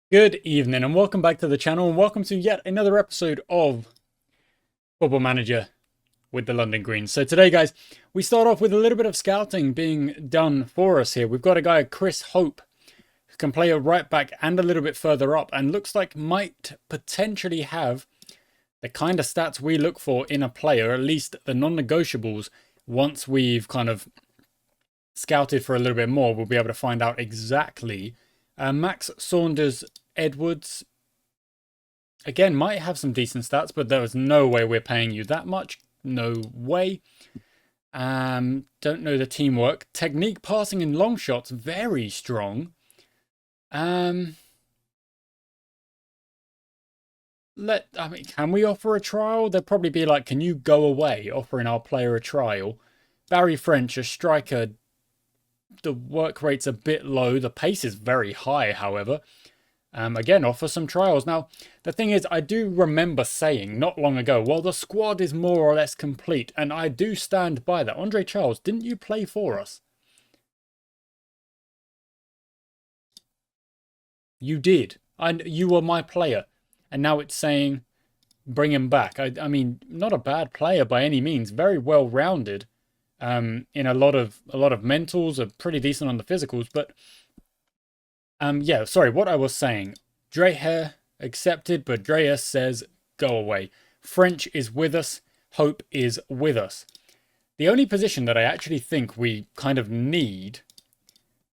Good evening and welcome back to the channel and welcome to yet another episode of Football Manager with the London Greens. So today, guys, we start off with a little bit of scouting being done for us here. We've got a guy, Chris Hope, who can play a right back and a little bit further up and looks like might potentially have the kind of stats we look for in a player, at least the non-negotiables. Once we've kind of scouted for a little bit more, we'll be able to find out exactly. Max Saunders Edwards, again, might have some decent stats, but there was no way we're paying you that much. No way. Don't know the teamwork. Technique, passing, and long shots, very strong. Can we offer a trial? They'd probably be like, can you go away? Offering our player a trial. Barry French, a striker. The work rate's a bit low. The pace is very high, however. Again, offer some trials. Now, the thing is, I do remember saying not long ago, well, the squad is more or less complete, and I do stand by that. Andre Charles, didn't you play for us? You did. You were my player. And now it's saying bring him back. I mean, not a bad player by any means. Very well-rounded. In a lot of mentals, are pretty decent on the physicals, but yeah, sorry, what I was saying. S15E3 accepted, but Dreas says go away. French is with us. Hope is with us. The only position that I actually think we kind of need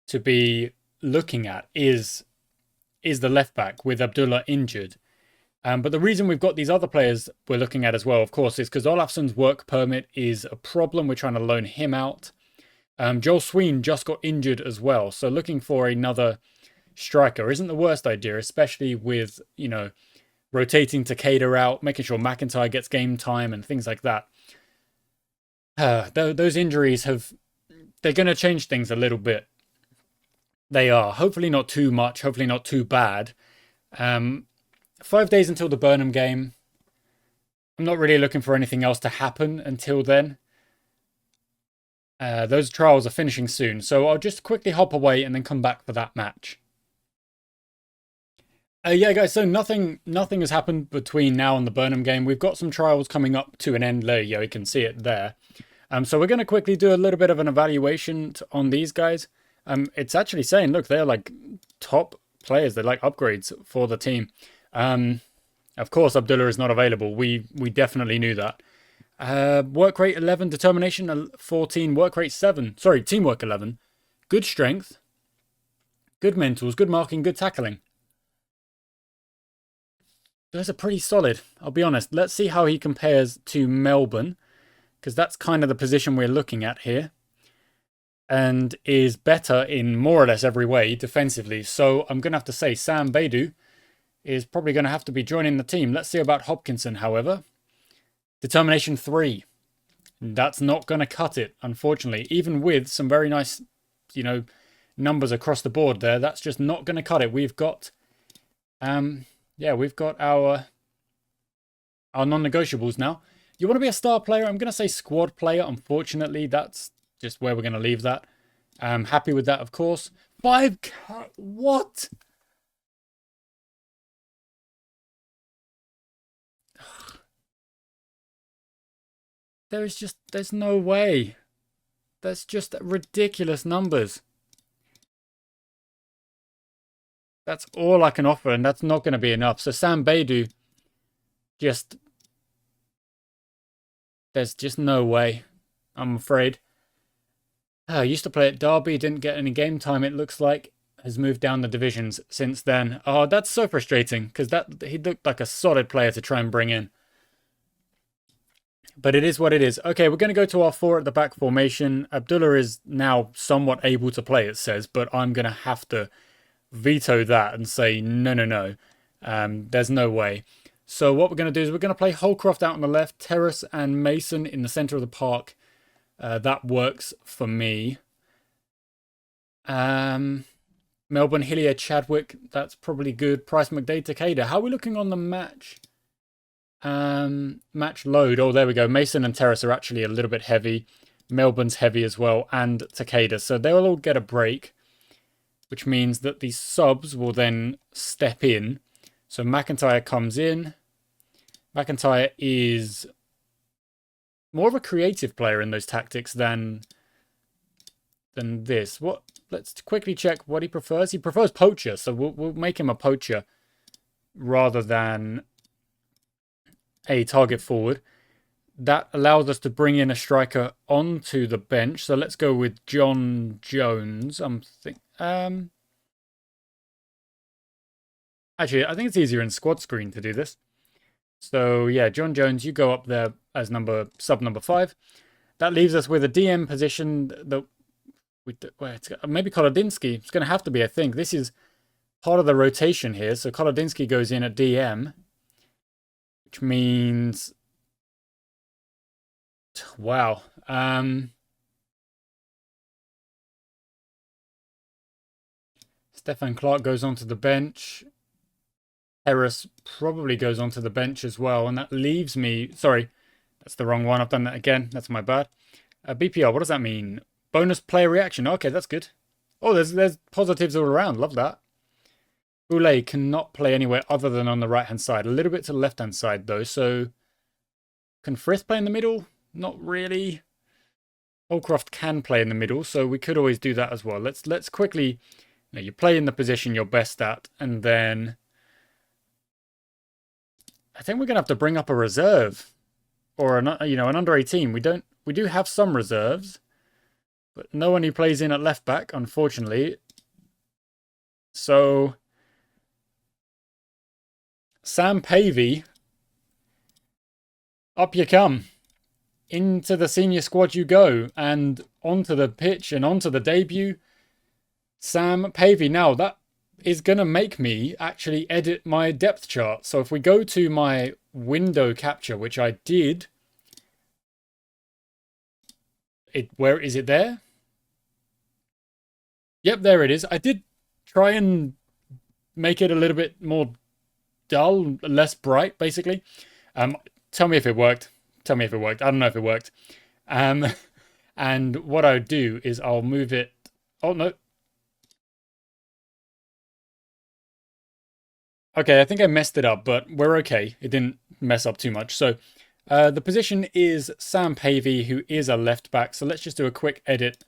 to be looking at is the left back with Abdullah injured. But the reason we've got these other players we're looking at as well, of course, is because Olafson's work permit is a problem. We're trying to loan him out. Jos3h just got injured as well. So looking for another striker isn't the worst idea, especially with, rotating Takeda out, making sure McIntyre gets game time and things like that. Those injuries they're going to change things a little bit. They are. Hopefully not too much. Hopefully not too bad. 5 days until the Burnham game. I'm not really looking for anything else to happen until then. Those trials are finishing soon, so I'll just quickly hop away and then come back for that match. Yeah, guys, so nothing has happened between now and the Burnham game. We've got some trials coming up to an end there. Yeah, you can see it there. So we're going to quickly do a little bit of an evaluation on these guys. It's actually saying, look, they're like top players. They're like upgrades for the team. Of course, Abdullah is not available. We definitely knew that. Work rate 11, determination 14, work rate 7. Sorry, teamwork 11. Good strength. Good mentals, good marking, good tackling. Those are pretty solid, I'll be honest. Let's see how he compares to Melbourne, because that's kind of the position we're looking at here. And is better in more or less every way defensively. So I'm going to have to say Sam Beidou is probably going to have to be joining the team. Let's see about Hopkinson, however. Determination 3. That's not going to cut it, unfortunately. Even with some very nice, numbers across the board there, that's just not going to cut it. We've got, we've got our non-negotiables now. You want to be a star player? I'm going to say squad player. Unfortunately, that's just where we're going to leave that. I'm happy with that, of course. What? There's no way. That's just ridiculous numbers. That's all I can offer, and that's not going to be enough. So Sam Beidou, there's just no way, I'm afraid. I used to play at Derby, didn't get any game time, it looks like. Has moved down the divisions since then. Oh, that's so frustrating, because he looked like a solid player to try and bring in. But it is what it is. Okay, we're going to go to our 4 at the back formation. Abdullah is now somewhat able to play, it says, but I'm going to have to veto that and say no. There's no way. So what we're going to do is we're going to play Holcroft out on the left, Terrace and Mason in the centre of the park. That works for me. Melbourne, Hillier, Chadwick, that's probably good. Price, McDade, Takeda. How are we looking on the match? Match load. Oh, there we go. Mason and Terrace are actually a little bit heavy. Melbourne's heavy as well, and Takeda. So they'll all get a break. which means that the subs will then step in. So McIntyre comes in. McIntyre is more of a creative player in those tactics than this. Let's quickly check what he prefers. He prefers poacher, so we'll make him a poacher rather than a target forward. That allows us to bring in a striker onto the bench. So let's go with John Jones. Actually, I think it's easier in squad screen to do this. So yeah, John Jones, you go up there as sub number 5. That leaves us with a DM position that maybe Kolodinsky. It's going to have to be, I think. This is part of the rotation here. So Kolodinsky goes in at DM, which means, wow. Stefan Clark goes onto the bench. Harris probably goes onto the bench as well. And that leaves me... Sorry, that's the wrong one. I've done that again. That's my bad. BPR, what does that mean? Bonus player reaction. Okay, that's good. Oh, there's positives all around. Love that. Boulay cannot play anywhere other than on the right-hand side. A little bit to the left-hand side, though. So, can Frith play in the middle? Not really. Holcroft can play in the middle, so we could always do that as well. Let's quickly... You play in the position you're best at, and then... I think we're going to have to bring up a reserve. Or, an under 18. We do have some reserves. But no one who plays in at left back, unfortunately. So... Sam Pavey, up you come. Into the senior squad you go, and onto the pitch and onto the debut. Sam Pavey. Now, that is going to make me actually edit my depth chart. So if we go to my window capture, which I did... Where is it there? Yep, there it is. I did try and make it a little bit more dull, less bright, basically. Tell me if it worked. Tell me if it worked. I don't know if it worked. And what I'll do is I'll move it... Oh, no. Okay, I think I messed it up, but we're okay. It didn't mess up too much. So the position is Sam Pavey, who is a left back. So let's just do a quick edit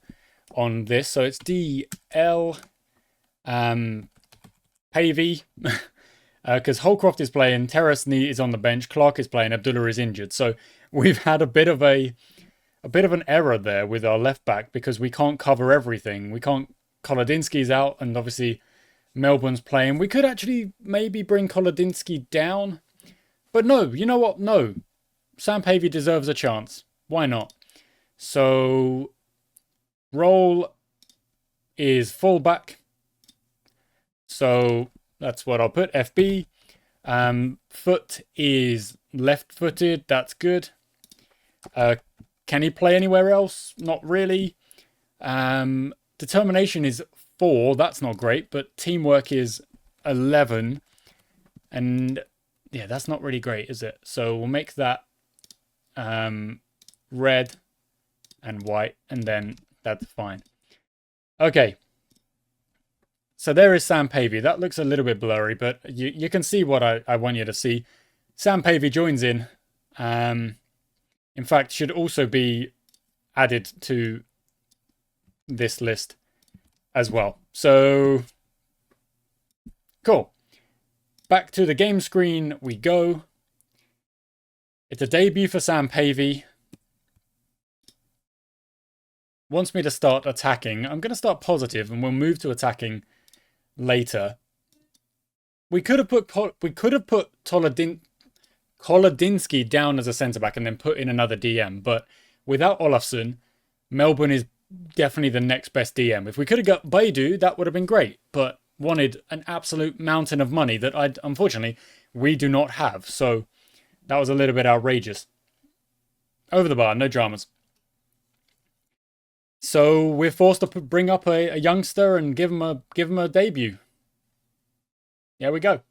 on this. So it's DL Pavey. Because Holcroft is playing, Terrasny is on the bench, Clark is playing, Abdullah is injured. So we've had a bit of an error there with our left back because we can't cover everything. We can't. Kolodinsky's out, and obviously Melbourne's playing. We could actually maybe bring Kolodinsky down, but no. You know what? No, Sam Pavey deserves a chance. Why not? So role is fullback. So that's what I'll put, FB. Foot is left-footed. That's good. Can he play anywhere else? Not really. Determination is 4. That's not great. But teamwork is 11. And yeah, that's not really great, is it? So we'll make that red and white. And then that's fine. Okay. So there is Sam Pavey. That looks a little bit blurry, but you can see what I want you to see. Sam Pavey joins in. In fact, should also be added to this list as well. So, cool. Back to the game screen we go. It's a debut for Sam Pavey. Wants me to start attacking. I'm going to start positive and we'll move to attacking later. We could have put Kolodinsky down as a centre-back and then put in another DM, but without Olafsson, Melbourne is definitely the next best DM. If we could have got Baidu, that would have been great, but wanted an absolute mountain of money that unfortunately we do not have, so that was a little bit outrageous. Over the bar, no dramas. So we're forced to bring up a youngster and give him a debut. There we go.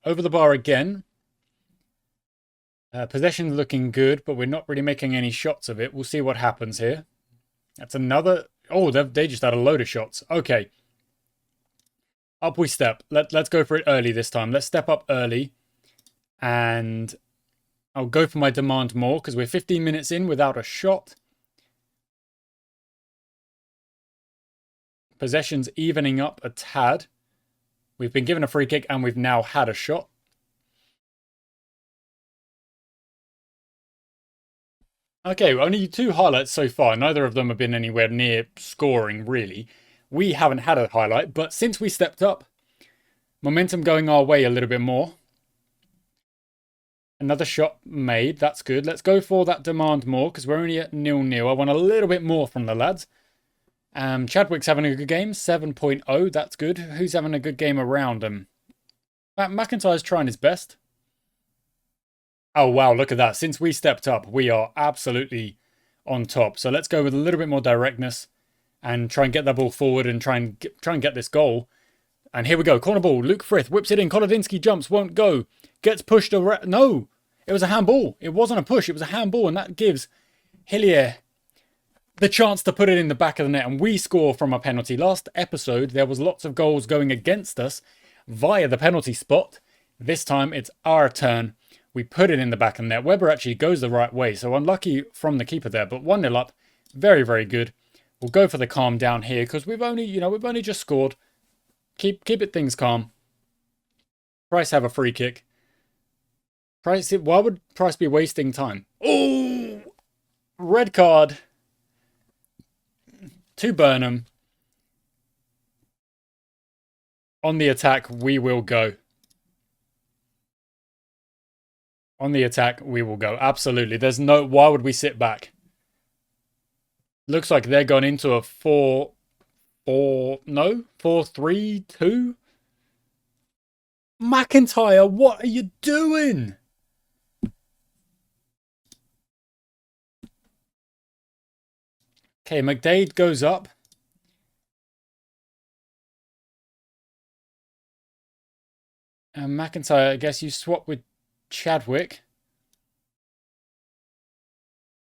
Over the bar again. Possession's looking good, but we're not really making any shots of it. We'll see what happens here. That's another... Oh, they just had a load of shots. Okay. Up we step. Let's go for it early this time. Let's step up early. And I'll go for my demand more because we're 15 minutes in without a shot. Possession's evening up a tad. We've been given a free kick and we've now had a shot. Okay, only 2 highlights so far. Neither of them have been anywhere near scoring, really. We haven't had a highlight, but since we stepped up, momentum going our way a little bit more. Another shot made. That's good. Let's go for that demand more because we're only at 0-0. I want a little bit more from the lads. Chadwick's having a good game. 7.0. That's good. Who's having a good game around him? McIntyre's trying his best. Oh, wow. Look at that. Since we stepped up, we are absolutely on top. So let's go with a little bit more directness and try and get that ball forward and try and get this goal. And here we go. Corner ball. Luke Frith whips it in. Kolodinsky jumps. Won't go. Gets pushed around. No. It was a handball. It wasn't a push. It was a handball. And that gives Hillier the chance to put it in the back of the net. And we score from a penalty. Last episode, there was lots of goals going against us via the penalty spot. This time, it's our turn. We put it in the back of the net. Weber actually goes the right way. So unlucky from the keeper there. But 1-0 up. Very, very good. We'll go for the calm down here because we've only just scored. Keep it things calm. Price have a free kick. Why would Price be wasting time? Oh! Red card. To Burnham. On the attack, we will go. On the attack, we will go. Absolutely. There's no... Why would we sit back? Looks like they're gone into a 4-3-2. McIntyre, what are you doing? Okay, McDade goes up. And McIntyre, I guess you swap with Chadwick.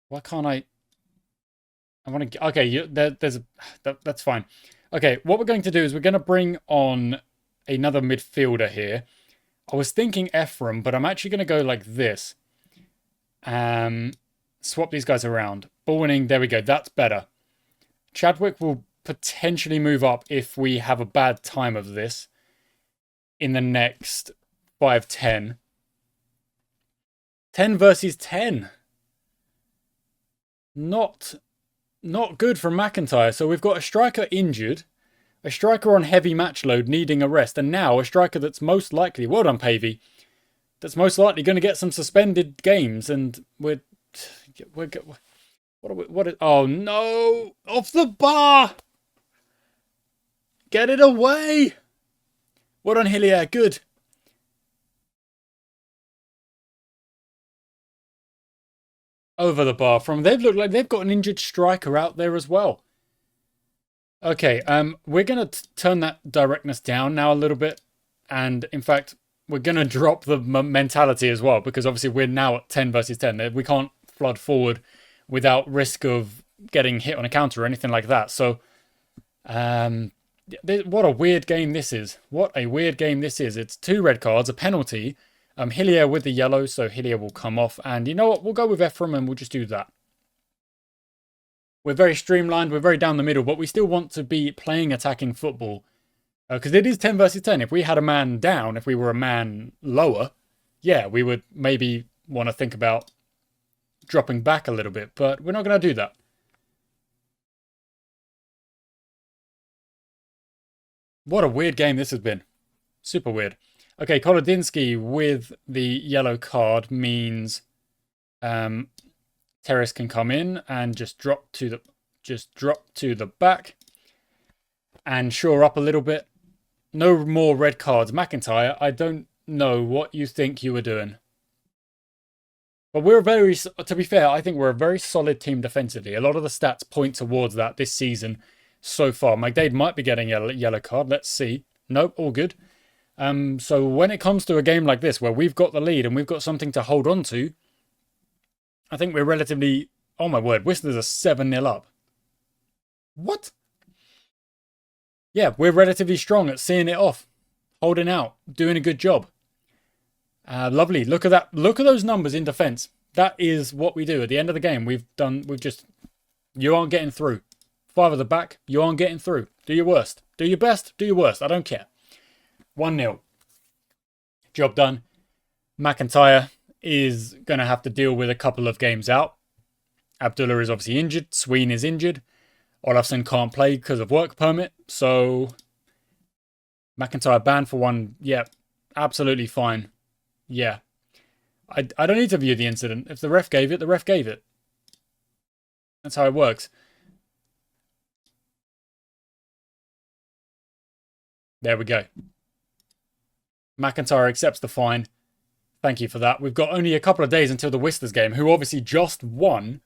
Why can't I want to... Okay, that's fine. Okay, what we're going to do is we're going to bring on another midfielder here. I was thinking Ephraim, but I'm actually going to go like this. Swap these guys around. Ball winning, there we go. That's better. Chadwick will potentially move up if we have a bad time of this in the next 5-10. 10 versus 10. Not good from McIntyre. So we've got a striker injured, a striker on heavy match load needing a rest, and now a striker that's most likely, well done Pavey, that's most likely going to get some suspended games, and oh no! Off the bar! Get it away! Well done Hillier, good. Over the bar from... They've looked like they've got an injured striker out there as well. Okay, we're going to turn that directness down now a little bit. And in fact, we're going to drop the mentality as well, because obviously we're now at 10 versus 10. We can't flood forward without risk of getting hit on a counter or anything like that. So, what a weird game this is. What a weird game this is. It's 2 red cards, a penalty. Hillier with the yellow, so Hillier will come off. And you know what? We'll go with Ephraim and we'll just do that. We're very streamlined. We're very down the middle, but we still want to be playing attacking football. Because it is 10 versus 10. If we had a man down, if we were a man lower, yeah, we would maybe want to think about dropping back a little bit. But we're not going to do that. What a weird game this has been. Super weird. Okay, Kolodinsky with the yellow card means Terrace can come in and just drop to the back and shore up a little bit. No more red cards. McIntyre, I don't know what you think you were doing. But to be fair, I think we're a very solid team defensively. A lot of the stats point towards that this season so far. McDade might be getting a yellow card. Let's see. Nope, all good. So when it comes to a game like this where we've got the lead and we've got something to hold on to, I think we're relatively... Oh my word, Whistler's are 7-0 up. What? Yeah, we're relatively strong at seeing it off. Holding out. Doing a good job. Lovely. Look at that. Look at those numbers in defence. That is what we do. At the end of the game, we've just... You aren't getting through. 5 at the back, you aren't getting through. Do your worst. Do your best, do your worst. I don't care. 1-0. Job done. McIntyre is going to have to deal with a couple of games out. Abdullah is obviously injured. Sween is injured. Olafsson can't play because of work permit. So McIntyre banned for 1. Yeah, absolutely fine. Yeah. I don't need to view the incident. If the ref gave it, the ref gave it. That's how it works. There we go. McIntyre accepts the fine. Thank you for that. We've got only a couple of days until the Whistlers game, who obviously just won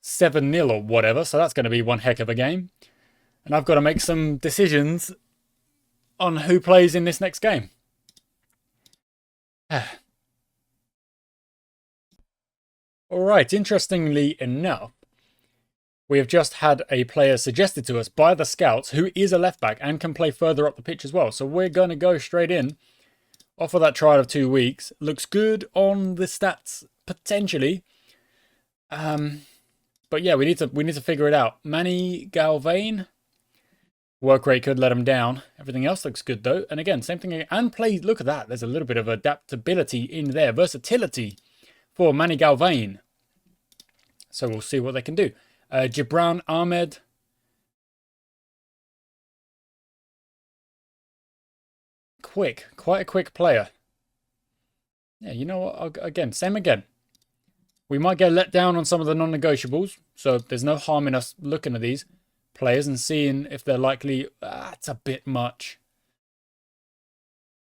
7-0 or whatever. So that's going to be one heck of a game. And I've got to make some decisions on who plays in this next game. Alright, interestingly enough, we have just had a player suggested to us by the scouts who is a left back and can play further up the pitch as well. So we're going to go straight in. Off of that trial of 2 weeks. Looks good on the stats, potentially. But yeah, we need to figure it out. Manny Galvane. Work rate could let him down. Everything else looks good though. And again, same thing. And play, look at that. There's a little bit of adaptability in there. Versatility for Manny Galvane. So we'll see what they can do. Gibran Ahmed. Quick. Quite a quick player. Yeah, you know what? Again, same again. We might get let down on some of the non-negotiables. So there's no harm in us looking at these players and seeing if they're likely. That's a bit much.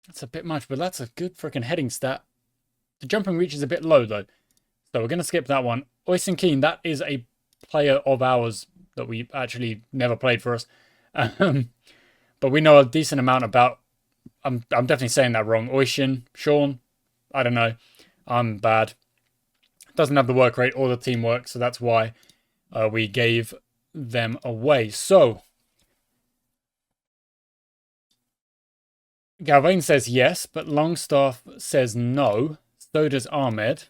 That's a bit much, but that's a good freaking heading stat. The jumping reach is a bit low, though. So we're going to skip that one. Oysen Keane, that is a player of ours that we actually never played for us. But we know a decent amount about... I'm definitely saying that wrong. Oishin, Sean, I don't know. I'm bad. Doesn't have the work rate or the teamwork, so that's why we gave them away. So, Galvane says yes, but Longstaff says no. So does Ahmed.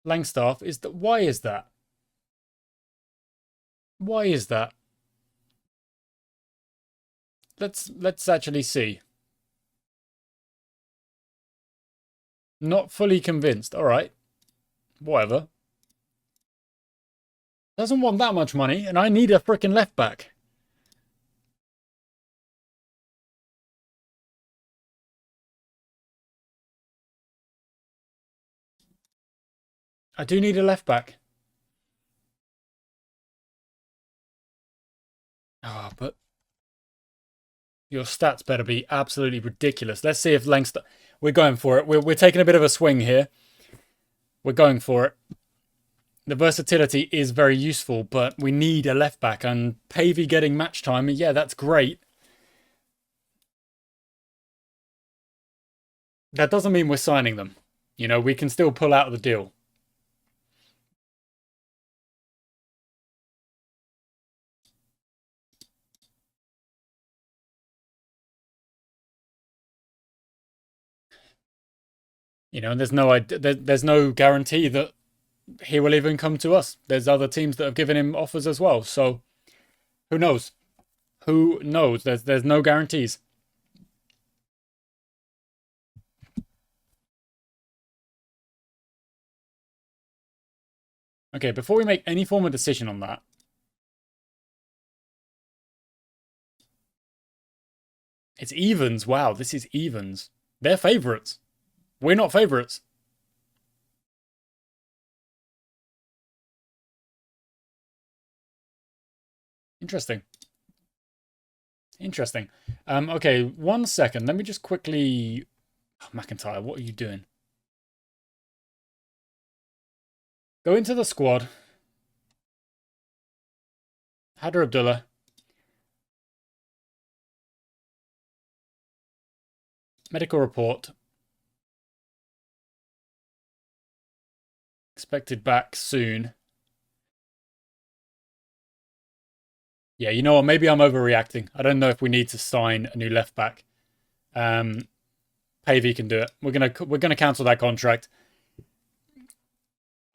Langstaff is that. Why is that? Why is that? Let's actually see. Not fully convinced. All right. Whatever. Doesn't want that much money, and I need a freaking left back. I do need a left back. Ah, but your stats better be absolutely ridiculous. Let's see if Langstaff... We're going for it. We're taking a bit of a swing here. We're going for it. The versatility is very useful, but we need a left back. And Pavey getting match time, yeah, that's great. That doesn't mean we're signing them. You know, we can still pull out of the deal. You know, and there's no guarantee that he will even come to us. There's other teams that have given him offers as well. So who knows? Who knows? There's no guarantees. Okay, before we make any form of decision on that, it's evens. Wow, this is evens. They're favourites. We're not favourites. Interesting. Interesting. Okay, 1 second. Let me just quickly... Oh, McIntyre, what are you doing? Go into the squad. Hader Abdullah. Medical report. Expected back soon. Yeah, you know what? Maybe I'm overreacting. I don't know if we need to sign a new left back. Pavey can do it. We're gonna cancel that contract.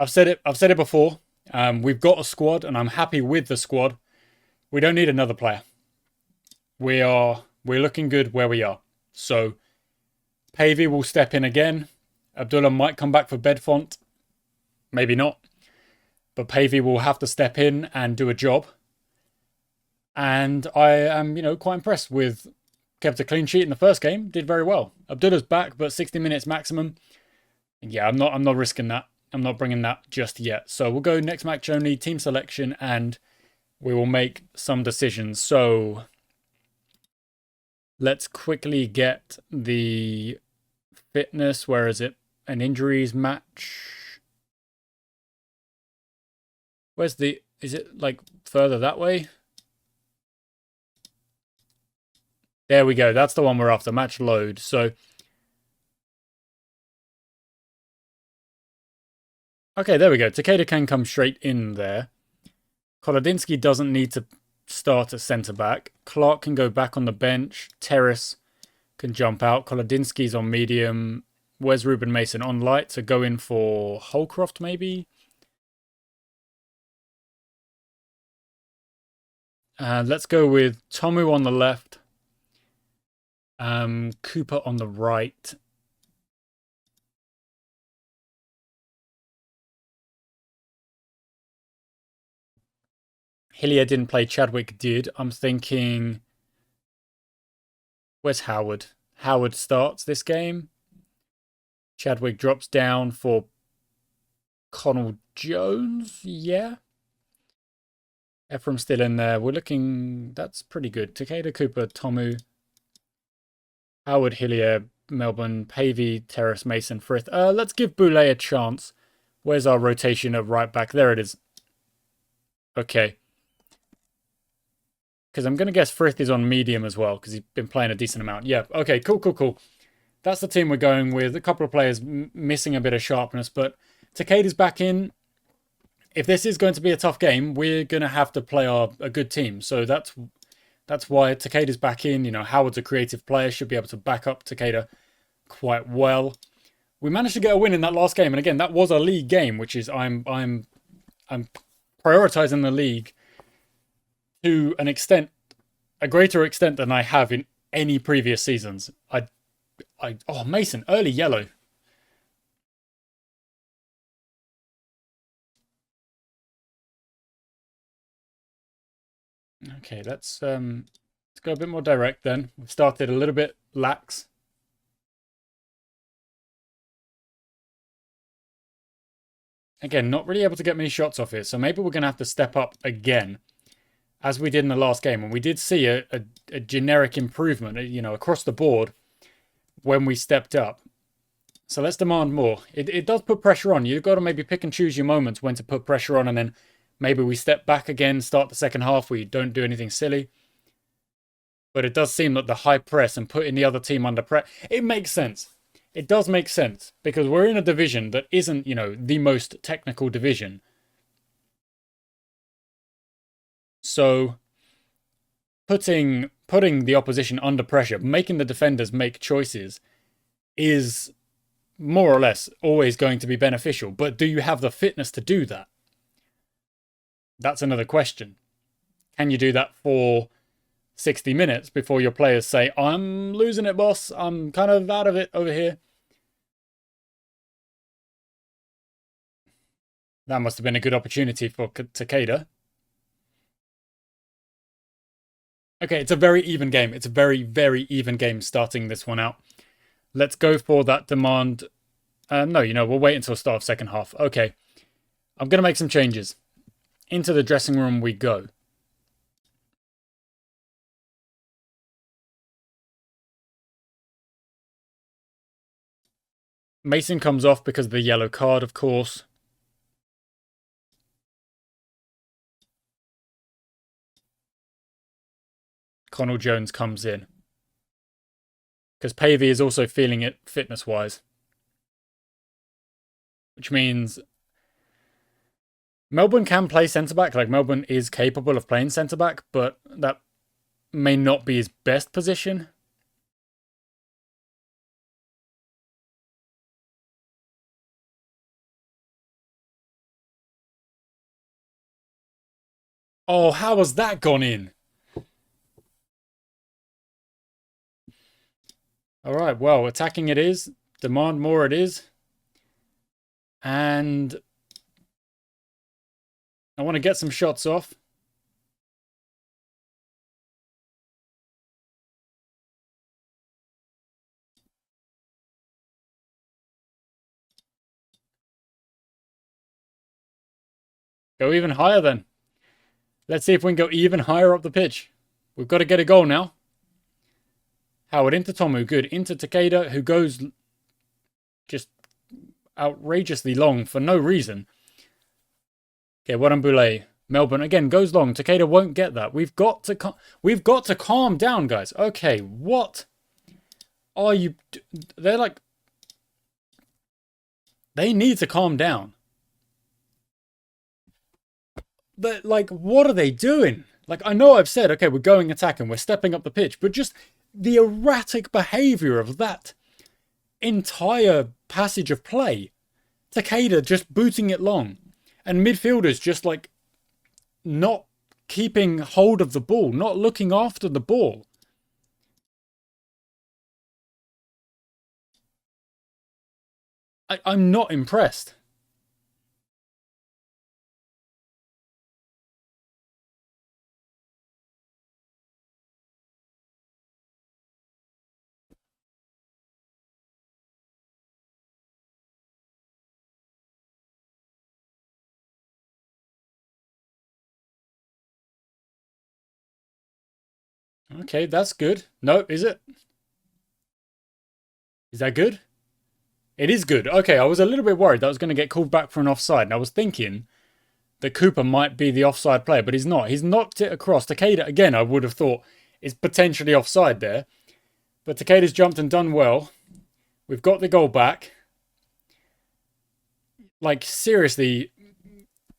I've said it before. We've got a squad, and I'm happy with the squad. We don't need another player. We're looking good where we are. So Pavey will step in again. Abdullah might come back for Bedfont. Maybe not. But Pavey will have to step in and do a job. And I am, quite impressed with. Kept a clean sheet in the first game. Did very well. Abdullah's back, but 60 minutes maximum. Yeah, I'm not risking that. I'm not bringing that just yet. So we'll go next match only, team selection, and we will make some decisions. So let's quickly get the fitness. Where is it? An injuries match. Where's the... Is it like further that way? There we go. That's the one we're after. Match load. So... Okay, there we go. Takeda can come straight in there. Kolodinsky doesn't need to start at centre-back. Clark can go back on the bench. Terrace can jump out. Kolodinsky's on medium. Where's Ruben Mason? On light. So go in for Holcroft, maybe? Let's go with Tomu on the left. Cooper on the right. Hillier didn't play, Chadwick did. I'm thinking... Where's Howard? Howard starts this game. Chadwick drops down for Connell Jones. Yeah. Ephraim's still in there. We're looking... That's pretty good. Takeda, Cooper, Tomu, Howard, Hillier, Melbourne, Pavey, Terrace, Mason, Frith. Let's give Boulay a chance. Where's our rotation of right back? There it is. Okay. Because I'm going to guess Frith is on medium as well, because he's been playing a decent amount. Yeah, okay, cool. That's the team we're going with. A couple of players missing a bit of sharpness, but Takeda's back in. If this is going to be a tough game, we're going to have to play a good team. So that's why Takeda's back in. Howard's a creative player, should be able to back up Takeda quite well. We managed to get a win in that last game, and again, that was a league game, which is I'm prioritizing the league to an extent, a greater extent than I have in any previous seasons. Oh, Mason, early yellow. Okay, let's go a bit more direct then. We've started a little bit lax. Again, not really able to get many shots off here, so maybe we're going to have to step up again, as we did in the last game. And we did see a generic improvement, across the board when we stepped up. So let's demand more. It does put pressure on. You've got to maybe pick and choose your moments when to put pressure on, and then maybe we step back again, start the second half where you don't do anything silly. But it does seem that the high press and putting the other team under pressure, it makes sense. It does make sense, because we're in a division that isn't, the most technical division. So putting the opposition under pressure, making the defenders make choices, is more or less always going to be beneficial. But do you have the fitness to do that? That's another question. Can you do that for 60 minutes before your players say, I'm losing it, boss. I'm kind of out of it over here. That must have been a good opportunity for Takeda. Okay, it's a very even game. It's a very, very even game starting this one out. Let's go for that demand. No, we'll wait until start of second half. Okay, I'm going to make some changes. Into the dressing room we go. Mason comes off because of the yellow card, of course. Connell Jones comes in. Because Pavey is also feeling it fitness-wise. Which means Melbourne can play centre-back. Like, Melbourne is capable of playing centre-back, but that may not be his best position. Oh, how has that gone in? All right, well, attacking it is. Demand more it is. And I want to get some shots off. Go even higher then. Let's see if we can go even higher up the pitch. We've got to get a goal now. Howard into Tomu. Good. Into Takeda, who goes just outrageously long for no reason. Okay, Warambule. Melbourne again goes long. Takeda won't get that. We've got to calm down, guys. Okay, what are you? They're like, they need to calm down. But like, what are they doing? Like, I know I've said, okay, we're going attacking, we're stepping up the pitch, but just the erratic behaviour of that entire passage of play. Takeda just booting it long, and midfielders just like not keeping hold of the ball, not looking after the ball. I'm not impressed. Okay, that's good. No, is it? Is that good? It is good. Okay, I was a little bit worried that I was going to get called back for an offside, and I was thinking that Cooper might be the offside player, but he's not. He's knocked it across. Takeda, again, I would have thought is potentially offside there. But Takeda's jumped and done well. We've got the goal back. Like, seriously,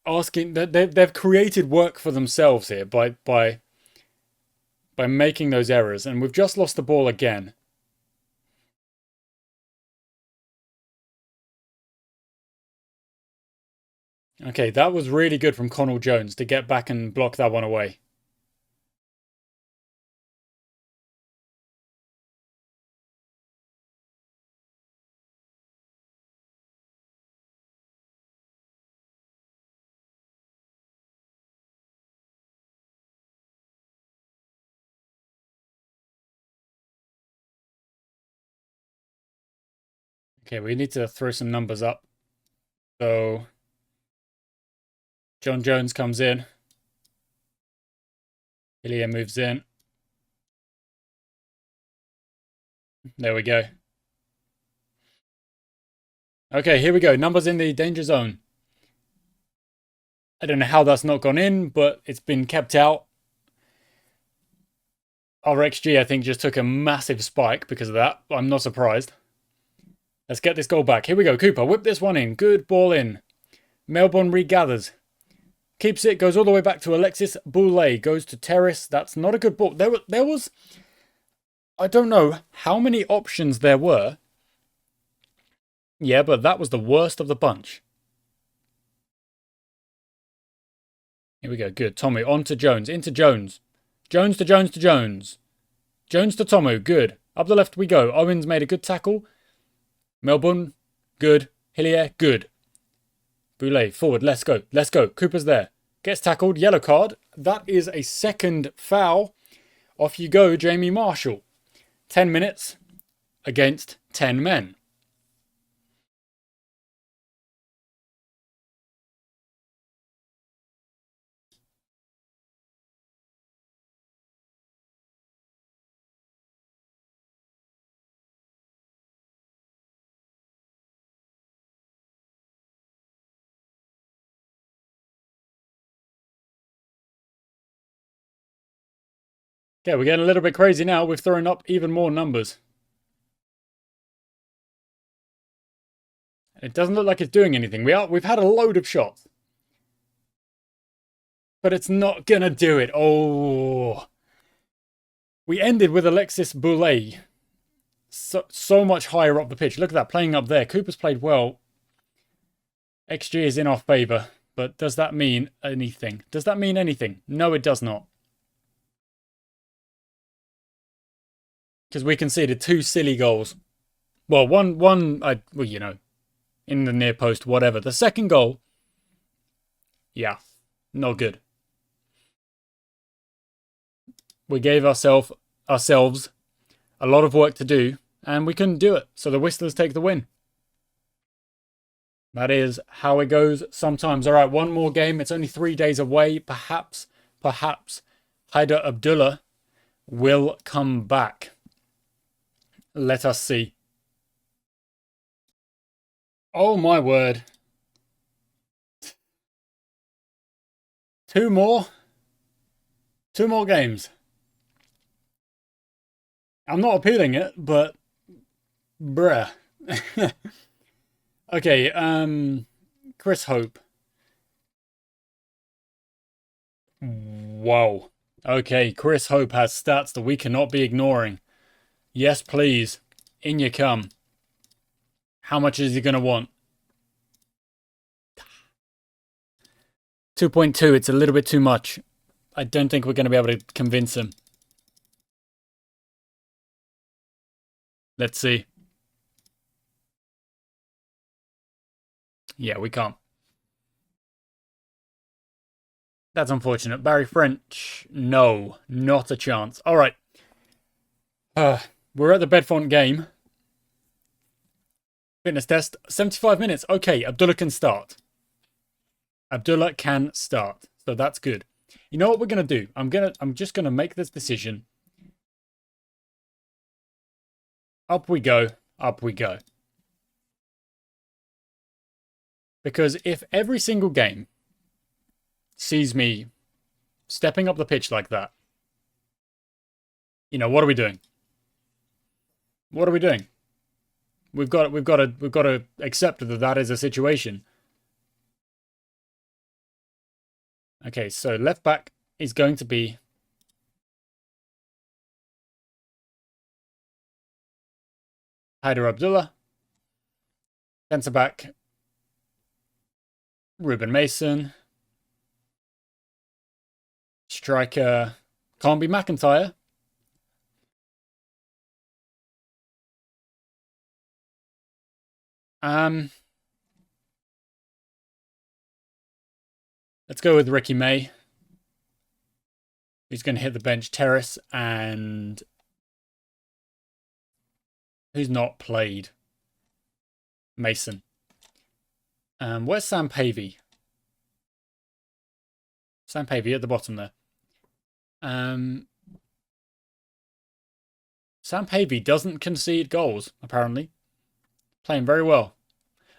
asking that they've created work for themselves here by making those errors, and we've just lost the ball again. Okay, that was really good from Connell Jones to get back and block that one away. Okay, we need to throw some numbers up. So, John Jones comes in. Ilya moves in. There we go. Okay, here we go. Numbers in the danger zone. I don't know how that's not gone in, but it's been kept out. Our XG, I think, just took a massive spike because of that. I'm not surprised. Let's get this goal back. Here we go. Cooper, whip this one in. Good ball in. Melbourne regathers. Keeps it, goes all the way back to Alexis Boulay. Goes to Terrace. That's not a good ball. There was... I don't know how many options there were. Yeah, but that was the worst of the bunch. Here we go. Good. Tommy on to Jones. Into Jones. Jones to Jones to Jones. Jones to Tomu. Good. Up the left we go. Owens made a good tackle. Melbourne. Good. Hillier. Good. Boulay. Forward. Let's go. Let's go. Cooper's there. Gets tackled. Yellow card. That is a second foul. Off you go, Jamie Marshall. 10 minutes against 10 men. Okay, we're getting a little bit crazy now. We've thrown up even more numbers. It doesn't look like it's doing anything. We've had a load of shots. But it's not gonna do it. Oh. We ended with Alexis Boulay. So much higher up the pitch. Look at that, playing up there. Cooper's played well. XG is in our favour. But does that mean anything? Does that mean anything? No, it does not. Because we conceded 2 silly goals. Well, one, well, you know, in the near post, whatever. The second goal, yeah, not good. We gave ourselves a lot of work to do, and we couldn't do it. So the Whistlers take the win. That is how it goes sometimes. All right, one more game. It's only 3 days away. Perhaps Haider Abdullah will come back. Let us see. Oh my word. 2 more? 2 more games. I'm not appealing it, but bruh. Okay, Chris Hope. Whoa. Okay, Chris Hope has stats that we cannot be ignoring. Yes, please. In you come. How much is he going to want? 2.2, it's a little bit too much. I don't think we're going to be able to convince him. Let's see. Yeah, we can't. That's unfortunate. Barry French, no, not a chance. All right. We're at the Bedfont game. Fitness test, 75 minutes. Okay, Abdullah can start. Abdullah can start. So that's good. You know what we're going to do? I'm just going to make this decision. Up we go. Up we go. Because if every single game sees me stepping up the pitch like that, you know, what are we doing? What are we doing? We've got to accept that that is a situation. Okay, so left back is going to be Haider Abdullah. Centre back Ruben Mason. Striker can't be McIntyre. Let's go with Ricky May. Who's going to hit the bench? Terrace and who's not played? Mason. Where's Sam Pavey? Sam Pavey at the bottom there. Sam Pavey doesn't concede goals, apparently. Playing very well.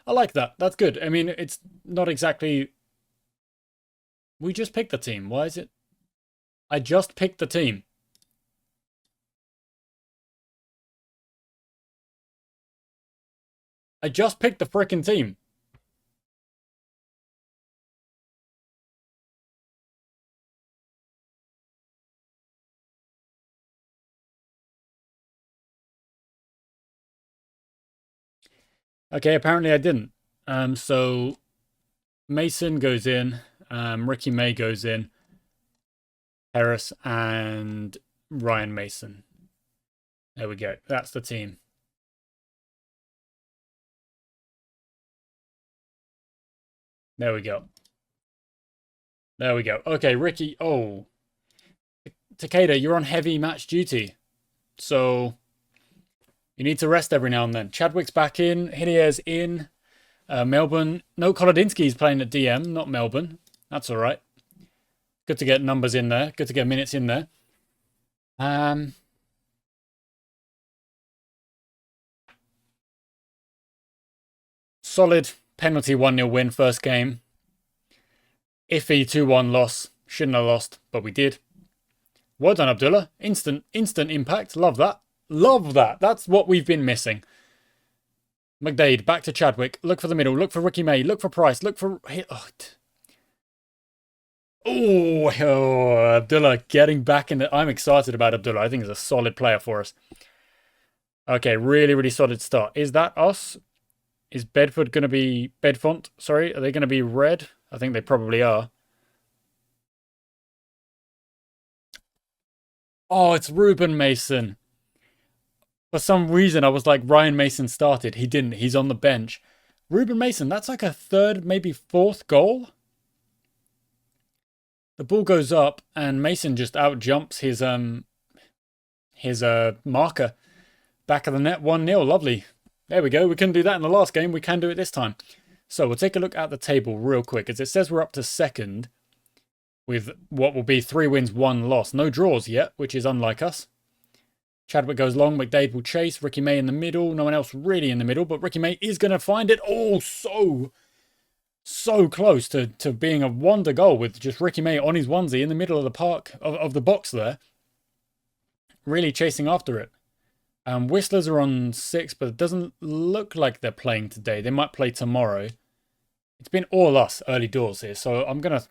I like that. That's good. I mean, it's not exactly... We just picked the team. Why is it... I just picked the team. I just picked the frickin' team. Okay, apparently I didn't. So Mason goes in. Ricky May goes in. Harris and Ryan Mason. There we go. That's the team. There we go. There we go. Okay, Ricky. Oh. Takeda, you're on heavy match duty. So you need to rest every now and then. Chadwick's back in. Hidier's in. Melbourne. No, Kolodinsky's playing at DM, not Melbourne. That's all right. Good to get numbers in there. Good to get minutes in there. Solid penalty 1-0 win first game. Iffy 2-1 loss. Shouldn't have lost, but we did. Well done, Abdullah. Instant impact. Love that. Love that. That's what we've been missing. McDade, back to Chadwick. Look for the middle. Look for Ricky May. Look for Price. Look for... Oh, Abdullah getting back in the... I'm excited about Abdullah. I think he's a solid player for us. Okay, really, really solid start. Is that us? Is Bedford going to be... Bedfont, sorry. Are they going to be red? I think they probably are. Oh, it's Ruben Mason. For some reason, I was like, Ryan Mason started. He didn't. He's on the bench. Ruben Mason, that's like a third, maybe fourth goal. The ball goes up, and Mason just out jumps his marker. Back of the net, 1-0. Lovely. There we go. We couldn't do that in the last game. We can do it this time. So we'll take a look at the table real quick. As it says, we're up to second with what will be 3 wins, 1 loss. No draws yet, which is unlike us. Chadwick goes long. McDade will chase. Ricky May in the middle. No one else really in the middle, but Ricky May is going to find it. Oh, so close to being a wonder goal with just Ricky May on his onesie in the middle of the park, of the box there. Really chasing after it. Whistlers are on 6, but it doesn't look like they're playing today. They might play tomorrow. It's been all us early doors here, so I'm gonna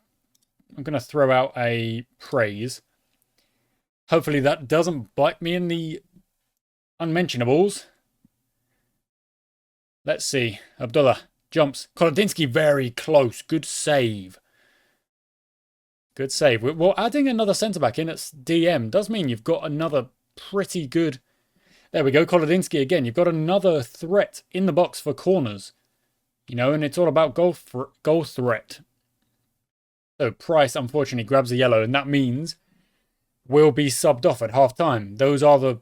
throw out a praise. Hopefully that doesn't bite me in the unmentionables. Let's see. Abdullah jumps. Kolodinsky very close. Good save. Good save. Well, adding another centre-back in at DM does mean you've got another pretty good... There we go. Kolodinsky again. You've got another threat in the box for corners. You know, and it's all about goal threat. So Price, unfortunately, grabs a yellow, and that means will be subbed off at half-time. Those are the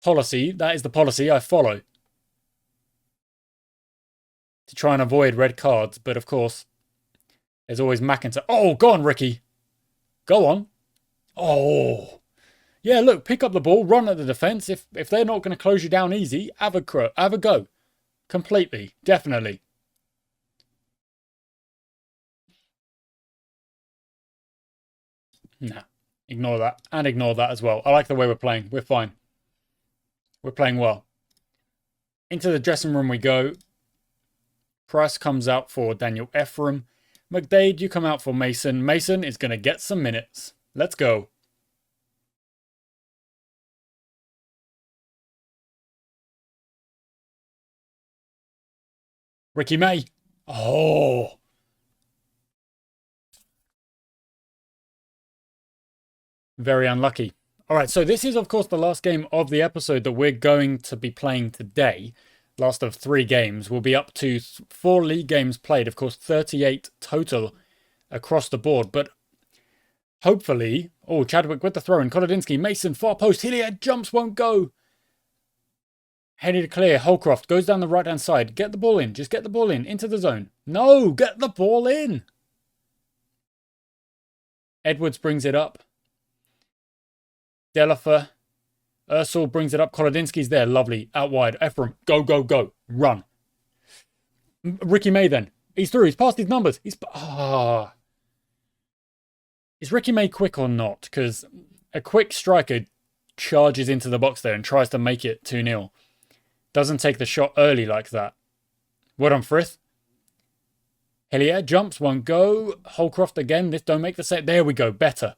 policy. That is the policy I follow to try and avoid red cards. But, of course, there's always McIntyre. Oh, go on, Ricky. Go on. Oh. Yeah, look, pick up the ball, run at the defence. If they're not going to close you down easy, have a go. Completely. Definitely. Nah, ignore that. And ignore that as well. I like the way we're playing. We're fine. We're playing well. Into the dressing room we go. Price comes out for Daniel Ephraim. McDade, you come out for Mason. Mason is going to get some minutes. Let's go. Ricky May. Oh. Very unlucky. All right, so this is, of course, the last game of the episode that we're going to be playing today. Last of 3 games. We'll be up to 4 league games played. Of course, 38 total across the board. But hopefully... Oh, Chadwick with the throw in. Kolodinsky, Mason, far post. Hilliard jumps, won't go. Headed clear. Holcroft goes down the right-hand side. Get the ball in. Just get the ball in. Into the zone. No, get the ball in. Edwards brings it up. Delafer. Ursel brings it up. Kolodinsky's there. Lovely. Out wide. Ephraim. Go, go, go. Run. Ricky May then. He's through. He's past his numbers. Is Ricky May quick or not? Because a quick striker charges into the box there and tries to make it 2-0. Doesn't take the shot early like that. Well done, Frith. Hillier jumps. Won't go. Holcroft again. This don't make the set. There we go. Better.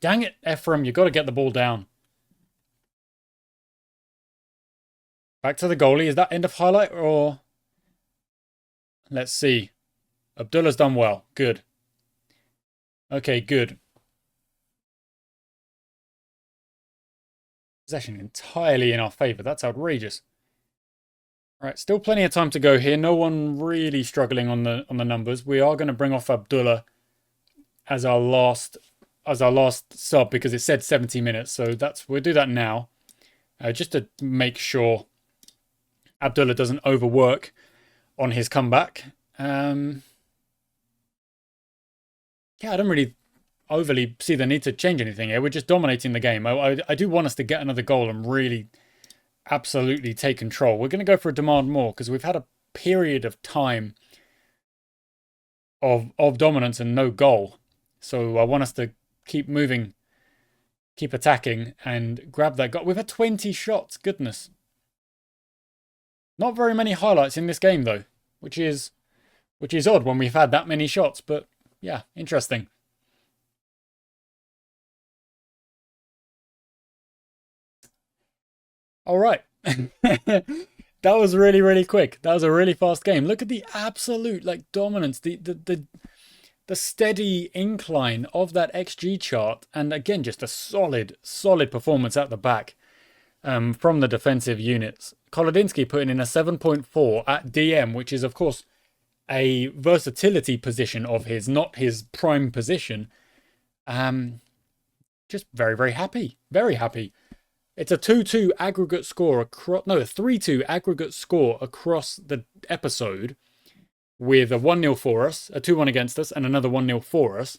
Dang it, Ephraim. You've got to get the ball down. Back to the goalie. Is that end of highlight or... Let's see. Abdullah's done well. Good. Okay, good. Possession entirely in our favour. That's outrageous. All right, still plenty of time to go here. No one really struggling on the numbers. We are going to bring off Abdullah as our last sub because it said 70 minutes. So we'll do that now, just to make sure Abdullah doesn't overwork on his comeback. Yeah, I don't really overly see the need to change anything here. We're just dominating the game. I do want us to get another goal and really absolutely take control. We're going to go for a demand more because we've had a period of time of dominance and no goal. So I want us to keep moving, keep attacking and grab that goal. We've had 20 shots. Goodness. Not very many highlights in this game though, which is odd when we've had that many shots, but Yeah, interesting. All right. That was really, really quick. That was a really fast game. Look at the absolute like dominance, the steady incline of that XG chart, and again, just a solid performance at the back from the defensive units. Kolodinsky putting in a 7.4 at DM, which is of course a versatility position of his, not his prime position. Just very, very happy. Very happy. It's a 2-2 aggregate score across, no, a 3-2 aggregate score across the episode, with a 1-0 for us, a 2-1 against us, and another 1-0 for us.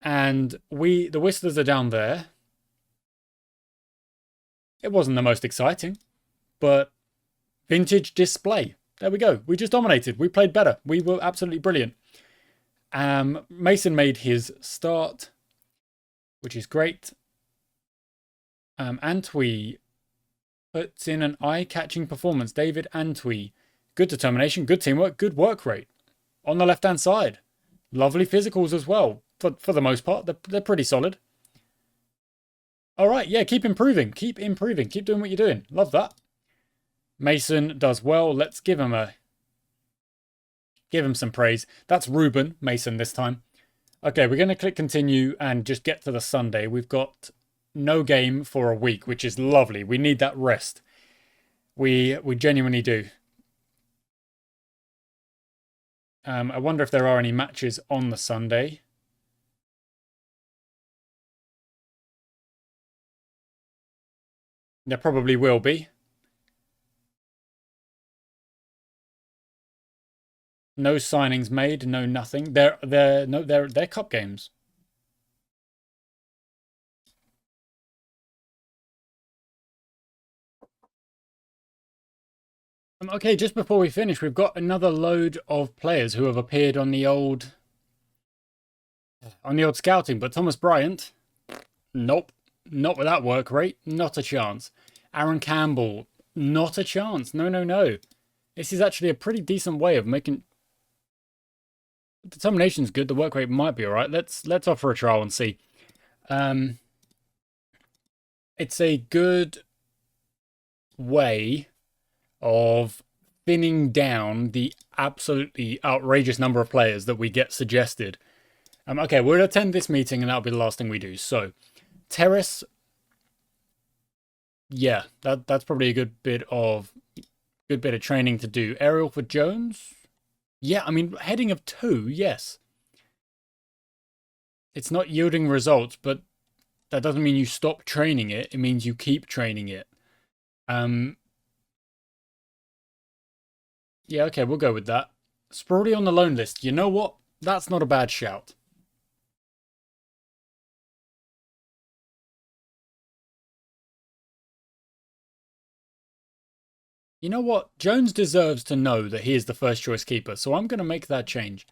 And the Whistlers are down there. It wasn't the most exciting, but vintage display. There we go. We just dominated. We played better. We were absolutely brilliant. Mason made his start, which is great. Antwi puts in an eye-catching performance. David Antwi. Good determination, good teamwork, good work rate. On the left-hand side. Lovely physicals as well. For the most part, they're pretty solid. All right, yeah, keep improving. Keep improving. Keep doing what you're doing. Love that. Mason does well. Let's give him some praise. That's Ruben Mason this time. Okay, we're going to click continue and just get to the Sunday. We've got no game for a week, which is lovely. We need that rest. We genuinely do. I wonder if there are any matches on the Sunday. There probably will be. No signings made, no nothing. They're cup games. Okay, just before we finish, we've got another load of players who have appeared on the old scouting, but Thomas Bryant, nope, not with that work rate, not a chance. Aaron Campbell, not a chance. No. This is actually a pretty decent way of making. Determination's good. The work rate might be all right. Let's offer a trial and see. It's a good way of thinning down the absolutely outrageous number of players that we get suggested. Okay, we'll attend this meeting and that'll be the last thing we do. So, Terrace, yeah, that's probably a good bit of training to do. Aerial for Jones, yeah, I mean heading of 2, yes. It's not yielding results, but that doesn't mean you stop training it. It means you keep training it. Yeah, okay, we'll go with that. Sprawley on the loan list. You know what? That's not a bad shout. You know what? Jones deserves to know that he is the first choice keeper, so I'm going to make that change.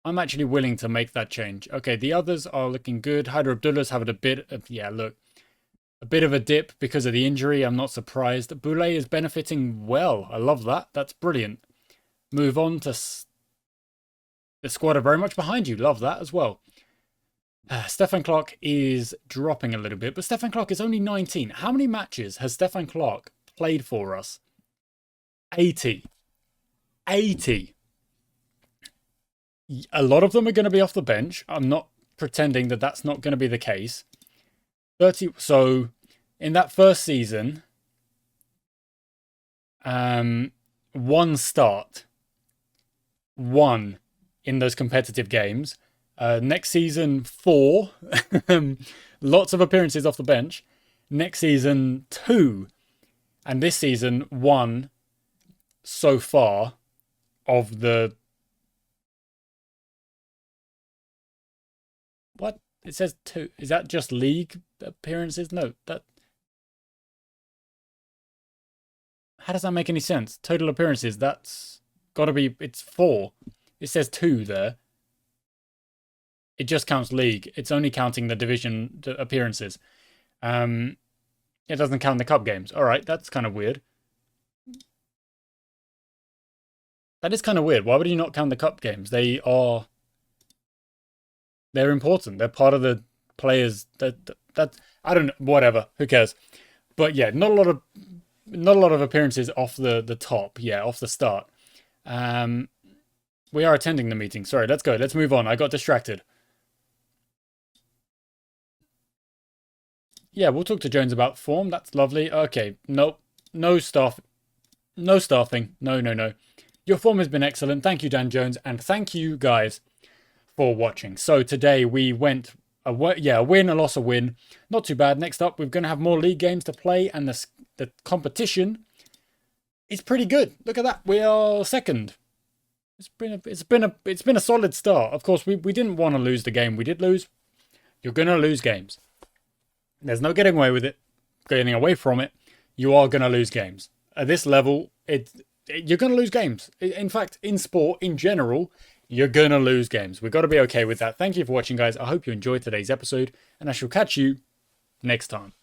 I'm actually willing to make that change. Okay, the others are looking good. Haider Abdullah's having a bit of, yeah, look, a bit of a dip because of the injury. I'm not surprised. Boulay is benefiting well. I love that. That's brilliant. Move on to the squad are very much behind you. Love that as well. Stefan Clark is dropping a little bit, but Stefan Clark is only 19. How many matches has Stefan Clark played for us? 80. 80. A lot of them are going to be off the bench. I'm not pretending that that's not going to be the case. 30. So in that first season, 1 start, 1 in those competitive games. Next season, 4. Lots of appearances off the bench. Next season, 2. And this season, 1 so far of the... What? It says 2. Is that just league appearances? No, that... How does that make any sense? Total appearances, that's got to be... It's 4. It says 2 there. It just counts league. It's only counting the division appearances. It doesn't count the cup games. All right, that's kind of weird. That is kind of weird. Why would you not count the cup games? They are They're important. They're part of the players. That I don't know. Whatever. Who cares? But yeah, not a lot of appearances off the top. Yeah, off the start. Um, we are attending the meeting. Sorry, let's go. Let's move on. I got distracted. Yeah, we'll talk to Jones about form. That's lovely. Okay, nope. No staff. No staffing. No, no, no. Your form has been excellent. Thank you, Dan Jones. And thank you guys for watching. So today we went, a win, a loss, a win. Not too bad. Next up, we're going to have more league games to play. And the competition is pretty good. Look at that. We are second. It's been a solid start. Of course, we didn't want to lose the game. We did lose. You're going to lose games. There's no getting away with it, getting away from it. You are going to lose games. At this level, you're going to lose games. In fact, in sport, in general, you're going to lose games. We've got to be okay with that. Thank you for watching, guys. I hope you enjoyed today's episode, and I shall catch you next time.